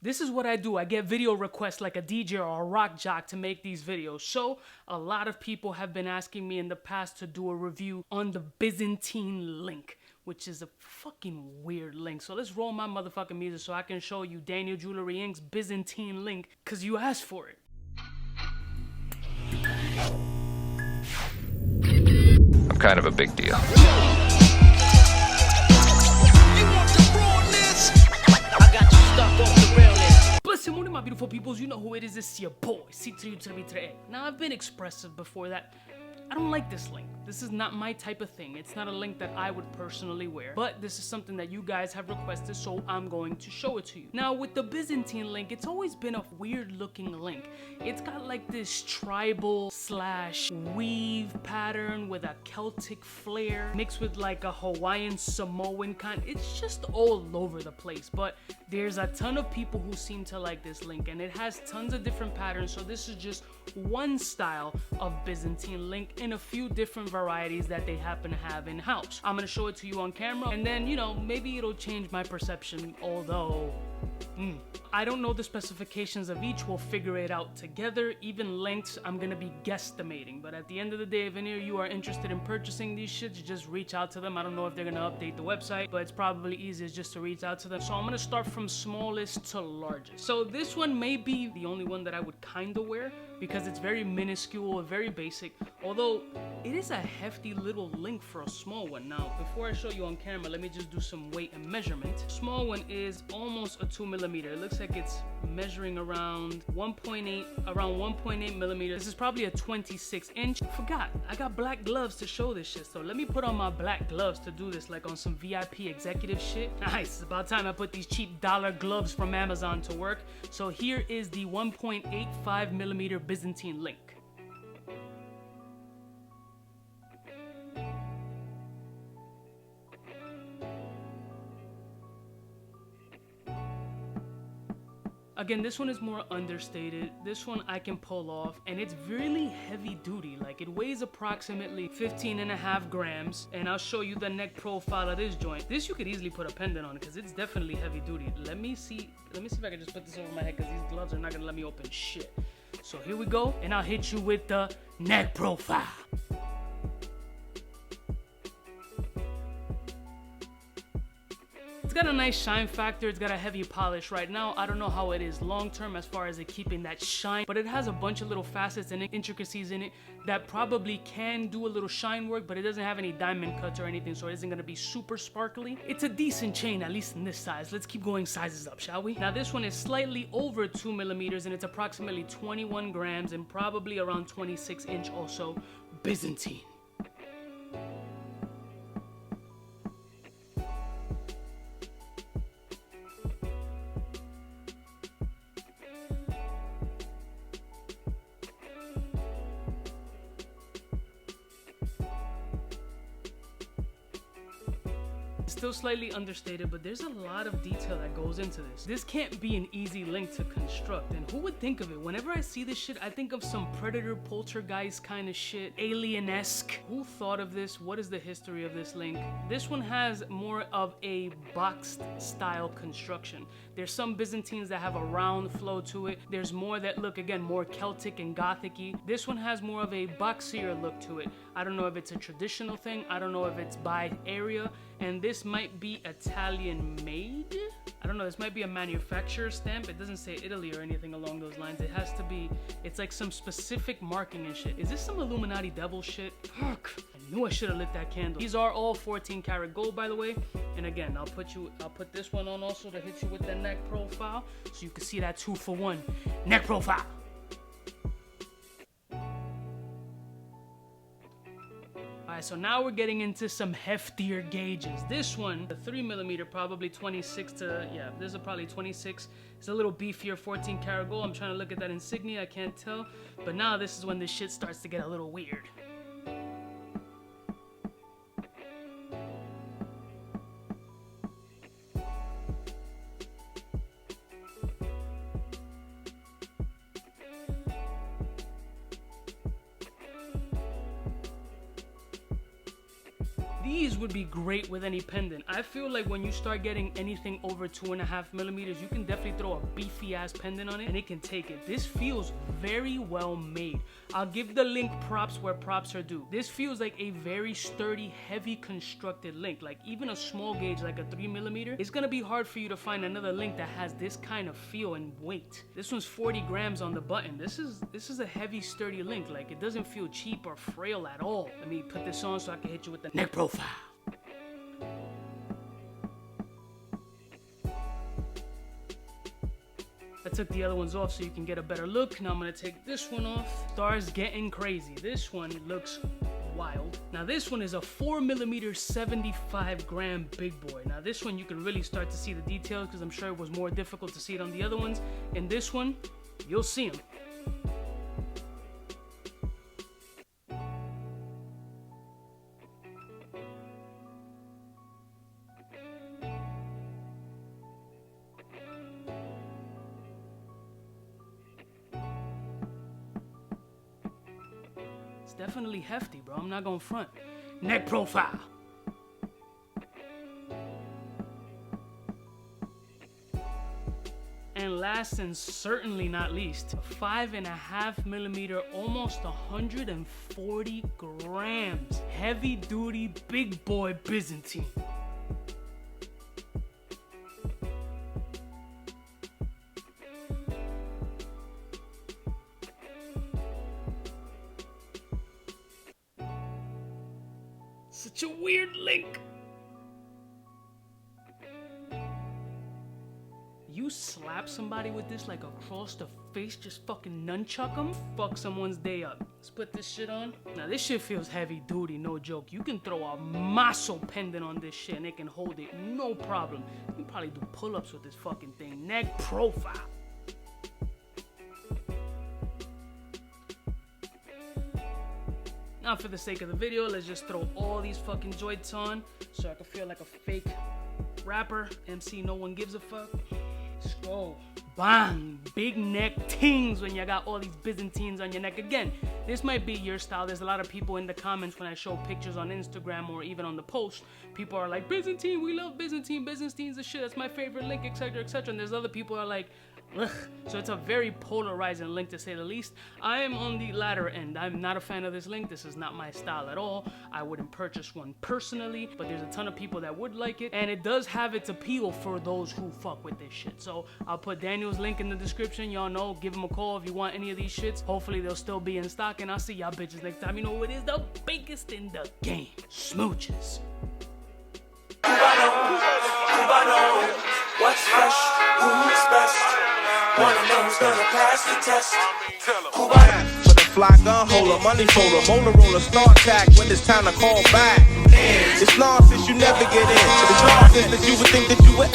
This is what I do. I get video requests like a DJ or a rock jock to make these videos. So a lot of people have been asking me in the past to do a review on the Byzantine link, which is a fucking weird link. So let's roll my motherfucking music so I can show you Daniel Jewelry Inc.'s Byzantine link, cause you asked for it. I'm kind of a big deal. Listen, one of my beautiful peoples, you know who it is. It's your boy, C3. Now, I've been expressive before that I don't like this link. This is not my type of thing. It's not a link that I would personally wear. But this is something that you guys have requested, so I'm going to show it to you. Now, with the Byzantine link, it's always been a weird looking link. It's got like this tribal / weave pattern with a Celtic flair mixed with like a Hawaiian Samoan kind. It's just all over the place. But there's a ton of people who seem to like this link, and it has tons of different patterns. So this is just one style of Byzantine link in a few different varieties that they happen to have in-house. I'm gonna show it to you on camera, and then, you know, maybe it'll change my perception, although I don't know the specifications of each. We'll figure it out together. Even lengths, I'm gonna be guesstimating. But at the end of the day, if any of you are interested in purchasing these shits, just reach out to them. I don't know if they're gonna update the website, but it's probably easiest just to reach out to them. So I'm gonna start from smallest to largest. So this one may be the only one that I would kinda wear because it's very minuscule, very basic. Although it is a hefty little link for a small one. Now, before I show you on camera, let me just do some weight and measurement. Small one is almost a 2mm. It looks like it's measuring around 1.8 millimeters. This is probably a 26-inch. Forgot, I got black gloves to show this shit. So let me put on my black gloves to do this, like on some VIP executive shit. Nice, it's about time I put these cheap dollar gloves from Amazon to work. So here is the 1.85mm Byzantine link. Again, this one is more understated. This one I can pull off, and it's really heavy duty. Like, it weighs approximately 15.5 grams, and I'll show you the neck profile of this joint. This you could easily put a pendant on because it's definitely heavy duty. Let me see if I can just put this over my head because these gloves are not gonna let me open shit. So here we go, and I'll hit you with the neck profile. It's got a nice shine factor. It's got a heavy polish right now. I don't know how it is long term as far as it keeping that shine, but it has a bunch of little facets and intricacies in it that probably can do a little shine work, but it doesn't have any diamond cuts or anything, so it isn't gonna be super sparkly. It's a decent chain, at least in this size. Let's keep going sizes up, shall we? Now this one is slightly over 2mm, and it's approximately 21 grams and probably around 26-inch also. Byzantine. Still slightly understated, but there's a lot of detail that goes into this. This can't be an easy link to construct, and who would think of it? Whenever I see this shit, I think of some Predator Poltergeist kind of shit, alien-esque. Who thought of this? What is the history of this link? This one has more of a boxed style construction. There's some Byzantines that have a round flow to it. There's more that look, again, more Celtic and Gothic-y. This one has more of a boxier look to it. I don't know if it's a traditional thing. I don't know if it's by area. And this might be Italian made. I don't know, this might be a manufacturer stamp. It doesn't say Italy or anything along those lines. It has to be, it's like some specific marking and shit. Is this some Illuminati devil shit? Fuck, I knew I should have lit that candle. These are all 14 karat gold, by the way. And again, I'll put this one on also to hit you with the neck profile so you can see that 2-for-1 neck profile. Alright, so now we're getting into some heftier gauges. This one, the 3mm, probably 26 to, yeah, this is probably 26. It's a little beefier, 14 karat gold. I'm trying to look at that insignia, I can't tell. But now this is when this shit starts to get a little weird. These would be great with any pendant. I feel like when you start getting anything over 2.5 millimeters, you can definitely throw a beefy ass pendant on it and it can take it. This feels very well made. I'll give the link props where props are due. This feels like a very sturdy, heavy constructed link. Like even a small gauge like a 3 millimeter, it's gonna be hard for you to find another link that has this kind of feel and weight. This one's 40 grams on the button. This is a heavy, sturdy link. Like it doesn't feel cheap or frail at all. Let me put this on so I can hit you with the neck profile. I took the other ones off so you can get a better look. Now I'm gonna take this one off. Star's getting crazy. This one looks wild. Now this one is a 4 millimeter 75 gram big boy. Now this one you can really start to see the details because I'm sure it was more difficult to see it on the other ones. In this one, you'll see them. It's definitely hefty, bro. I'm not gonna front. Neck profile. And last and certainly not least, 5.5 millimeter, almost 140 grams, heavy duty big boy Byzantine. Such a weird link. You slap somebody with this like across the face, just fucking nunchuck them, fuck someone's day up. Let's put this shit on. Now this shit feels heavy duty, no joke. You can throw a maso pendant on this shit and it can hold it, no problem. You can probably do pull-ups with this fucking thing. Neck profile. Now for the sake of the video, let's just throw all these fucking joints on so I can feel like a fake rapper. MC no one gives a fuck. Let's go. Bang! Big neck tings when you got all these Byzantines on your neck. Again, this might be your style. There's a lot of people in the comments when I show pictures on Instagram or even on the post. People are like, Byzantine, we love Byzantine. Byzantine's the shit. That's my favorite link, etc., etc. And there's other people who are like, ugh. So it's a very polarizing link to say the least. I am on the latter end. I'm not a fan of this link. This is not my style at all. I wouldn't purchase one personally, but there's a ton of people that would like it, and it does have its appeal for those who fuck with this shit. So I'll put Daniel's link in the description. Y'all know, give him a call if you want any of these shits. Hopefully they'll still be in stock, and I'll see y'all bitches next time. You know what is the biggest in the game? Smooches. Cubano, what's fresh? Who's best? One of them's gonna pass the test. Cubano. For the fly gun holder, money folder, Motorola start tag when it's time to call back. It's nonsense you never get in. It's nonsense that you would think that you would.